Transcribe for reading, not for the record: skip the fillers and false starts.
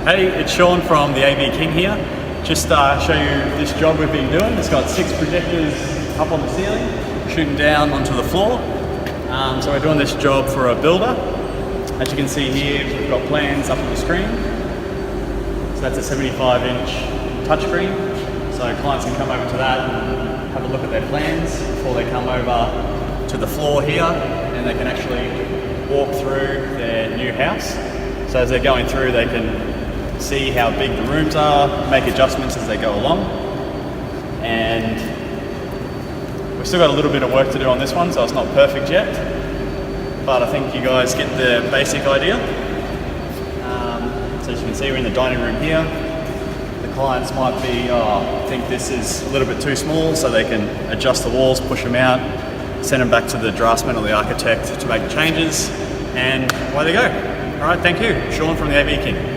Hey, it's Sean from the AV King here. Just show you this job we've been doing. It's got 6 projectors up on the ceiling, shooting down onto the floor. So we're doing this job for a builder. As you can see here, we've got plans up on the screen. So that's a 75-inch touchscreen. So clients can come over to that and have a look at their plans before they come over to the floor here, and they can actually walk through their new house. So as they're going through, they can see how big the rooms are, make adjustments as they go along. And we've still got a little bit of work to do on this one, so it's not perfect yet, but I think you guys get the basic idea. So as you can see, we're in the dining room here. The clients might be, think this is a little bit too small, so they can adjust the walls, push them out, send them back to the draftsman or the architect to make the changes, and away they go. All right, thank you. Sean from the AV King.